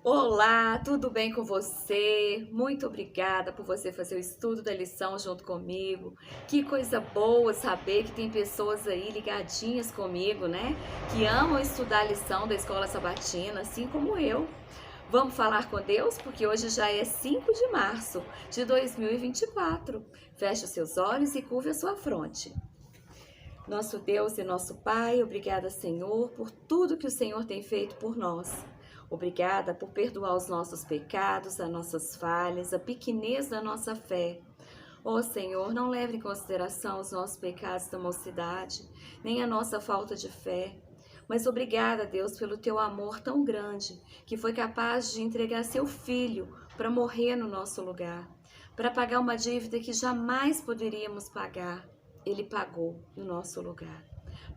Olá, tudo bem com você? Muito obrigada por você fazer o estudo da lição junto comigo. Que coisa boa saber que tem pessoas aí ligadinhas comigo, né? Que amam estudar a lição da Escola Sabatina, assim como eu. Vamos falar com Deus? Porque hoje já é 5 de março de 2024. Feche os seus olhos e curve a sua fronte. Nosso Deus e nosso Pai, obrigada, Senhor, por tudo que o Senhor tem feito por nós. Obrigada por perdoar os nossos pecados, as nossas falhas, a pequenez da nossa fé. Ó Senhor, não leve em consideração os nossos pecados da mocidade, nem a nossa falta de fé. Mas obrigada, Deus, pelo teu amor tão grande, que foi capaz de entregar seu filho para morrer no nosso lugar, para pagar uma dívida que jamais poderíamos pagar. Ele pagou no nosso lugar.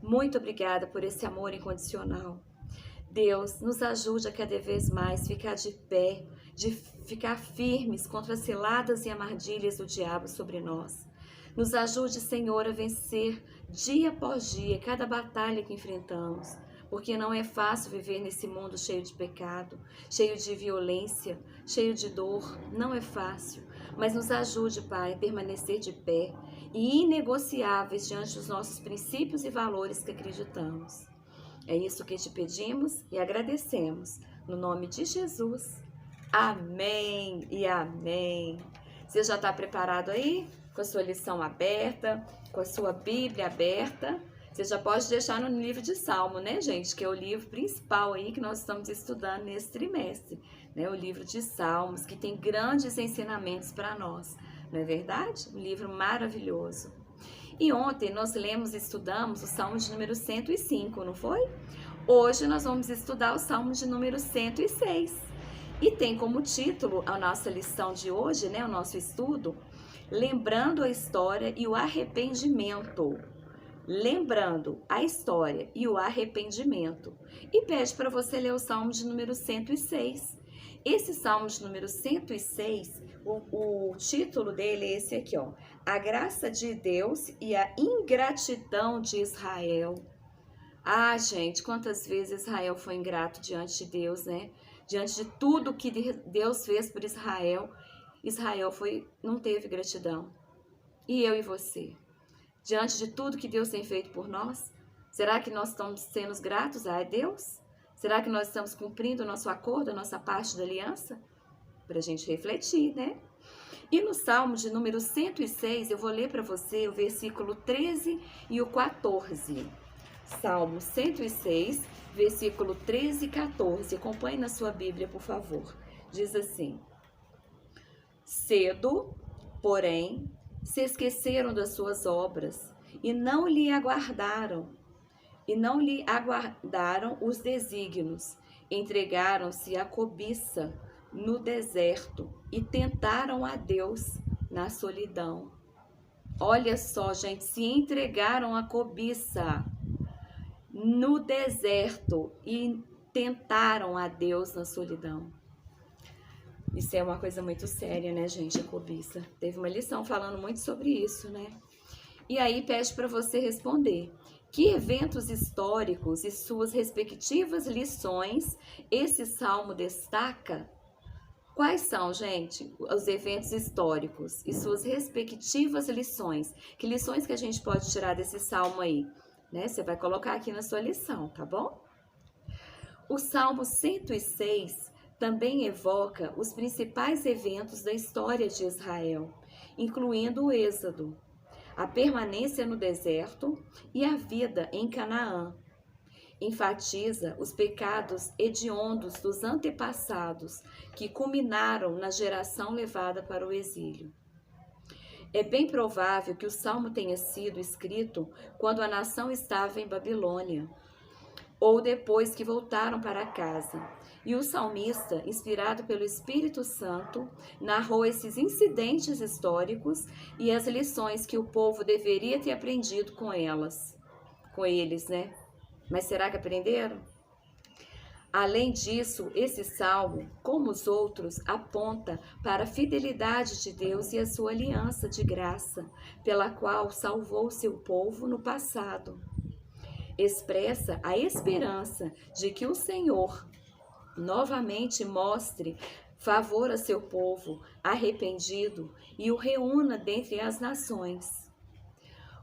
Muito obrigada por esse amor incondicional. Deus, nos ajude a cada vez mais ficar de pé, de ficar firmes contra as ciladas e armadilhas do diabo sobre nós. Nos ajude, Senhor, a vencer dia após dia cada batalha que enfrentamos, porque não é fácil viver nesse mundo cheio de pecado, cheio de violência, cheio de dor. Não é fácil, mas nos ajude, Pai, a permanecer de pé e inegociáveis diante dos nossos princípios e valores que acreditamos. É isso que te pedimos e agradecemos. No nome de Jesus. Amém e amém. Você já está preparado aí? Com a sua lição aberta, com a sua Bíblia aberta? Você já pode deixar no livro de Salmo, né, gente? Que é o livro principal aí que nós estamos estudando nesse trimestre, né? O livro de Salmos, que tem grandes ensinamentos para nós. Não é verdade? Um livro maravilhoso. E ontem nós lemos e estudamos o Salmo de número 105, não foi? Hoje nós vamos estudar o Salmo de número 106. E tem como título a nossa lição de hoje, né, o nosso estudo, Lembrando a História e o Arrependimento. Lembrando a história e o arrependimento. E pede para você ler o Salmo de número 106. Esse Salmo de número 106, o título dele é esse aqui, ó. A graça de Deus e a ingratidão de Israel. Ah, gente, quantas vezes Israel foi ingrato diante de Deus, né? Diante de tudo que Deus fez por Israel, Israel não teve gratidão. E eu e você? Diante de tudo que Deus tem feito por nós, será que nós estamos sendo gratos a Deus? Será que nós estamos cumprindo o nosso acordo, a nossa parte da aliança? Para a gente refletir, né? E no Salmo de número 106, eu vou ler para você o versículo 13 e o 14. Salmo 106, versículo 13 e 14. Acompanhe na sua Bíblia, por favor. Diz assim: Cedo, porém, se esqueceram das suas obras e não lhe aguardaram os desígnios. Entregaram-se à cobiça no deserto e tentaram a Deus na solidão. Olha só, gente, se entregaram à cobiça no deserto e tentaram a Deus na solidão. Isso é uma coisa muito séria, né, gente, a cobiça. Teve uma lição falando muito sobre isso, né? E aí pede para você responder. Que eventos históricos e suas respectivas lições esse salmo destaca? Quais são, gente, os eventos históricos e suas respectivas lições? Que lições que a gente pode tirar desse salmo aí? Né? Você vai colocar aqui na sua lição, tá bom? O Salmo 106 também evoca os principais eventos da história de Israel, incluindo o Êxodo, a permanência no deserto e a vida em Canaã. Enfatiza os pecados hediondos dos antepassados que culminaram na geração levada para o exílio. É bem provável que o salmo tenha sido escrito quando a nação estava em Babilônia, ou depois que voltaram para casa. E o salmista, inspirado pelo Espírito Santo, narrou esses incidentes históricos e as lições que o povo deveria ter aprendido com eles, né? Mas será que aprenderam? Além disso, esse salmo, como os outros, aponta para a fidelidade de Deus e a sua aliança de graça, pela qual salvou seu povo no passado. Expressa a esperança de que o Senhor novamente mostre favor a seu povo arrependido e o reúna dentre as nações.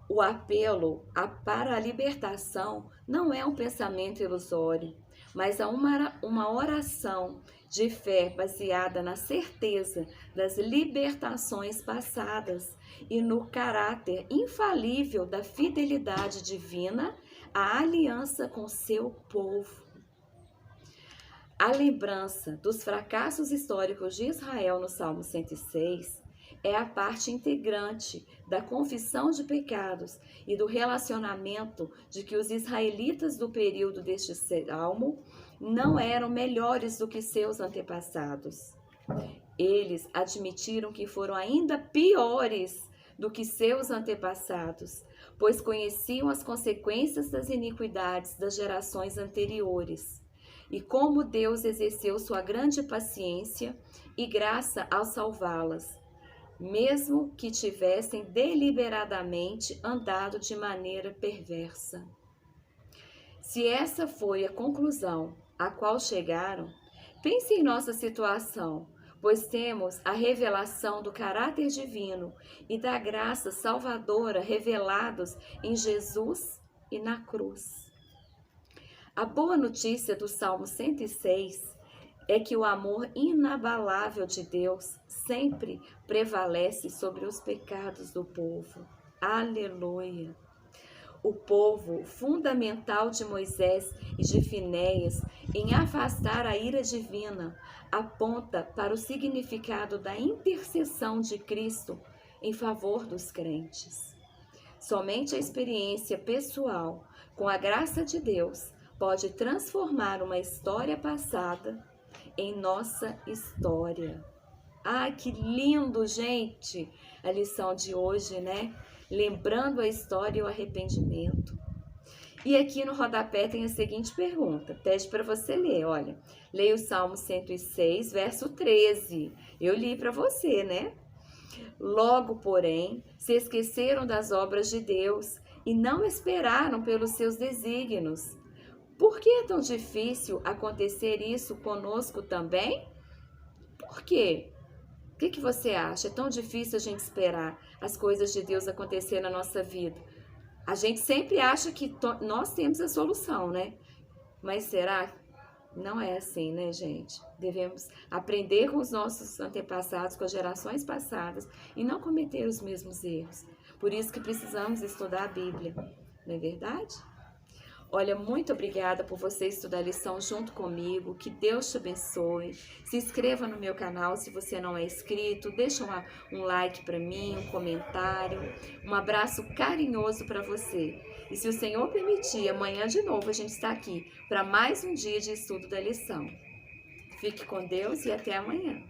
O apelo para a libertação não é um pensamento ilusório, mas é uma oração de fé baseada na certeza das libertações passadas e no caráter infalível da fidelidade divina à aliança com seu povo. A lembrança dos fracassos históricos de Israel no Salmo 106 é a parte integrante da confissão de pecados e do relacionamento de que os israelitas do período deste salmo não eram melhores do que seus antepassados. Eles admitiram que foram ainda piores do que seus antepassados, pois conheciam as consequências das iniquidades das gerações anteriores e como Deus exerceu sua grande paciência e graça ao salvá-las, mesmo que tivessem deliberadamente andado de maneira perversa. Se essa foi a conclusão a qual chegaram, pense em nossa situação, pois temos a revelação do caráter divino e da graça salvadora revelados em Jesus e na cruz. A boa notícia do Salmo 106 é que o amor inabalável de Deus sempre prevalece sobre os pecados do povo. Aleluia! O povo fundamental de Moisés e de Finéias em afastar a ira divina aponta para o significado da intercessão de Cristo em favor dos crentes. Somente a experiência pessoal com a graça de Deus pode transformar uma história passada em nossa história. Ai, que lindo, gente! A lição de hoje, né? Lembrando a história e o arrependimento. E aqui no rodapé tem a seguinte pergunta. Pede para você ler, olha. Leia o Salmo 106, verso 13. Eu li para você, né? Logo, porém, se esqueceram das obras de Deus e não esperaram pelos seus desígnios. Por que é tão difícil acontecer isso conosco também? Por quê? O que você acha? É tão difícil a gente esperar as coisas de Deus acontecer na nossa vida. A gente sempre acha que nós temos a solução, né? Mas será? Não é assim, né, gente? Devemos aprender com os nossos antepassados, com as gerações passadas e não cometer os mesmos erros. Por isso que precisamos estudar a Bíblia, não é verdade? Olha, muito obrigada por você estudar a lição junto comigo. Que Deus te abençoe. Se inscreva no meu canal se você não é inscrito. Deixa um like para mim, um comentário. Um abraço carinhoso para você. E se o Senhor permitir, amanhã de novo a gente está aqui para mais um dia de estudo da lição. Fique com Deus e até amanhã.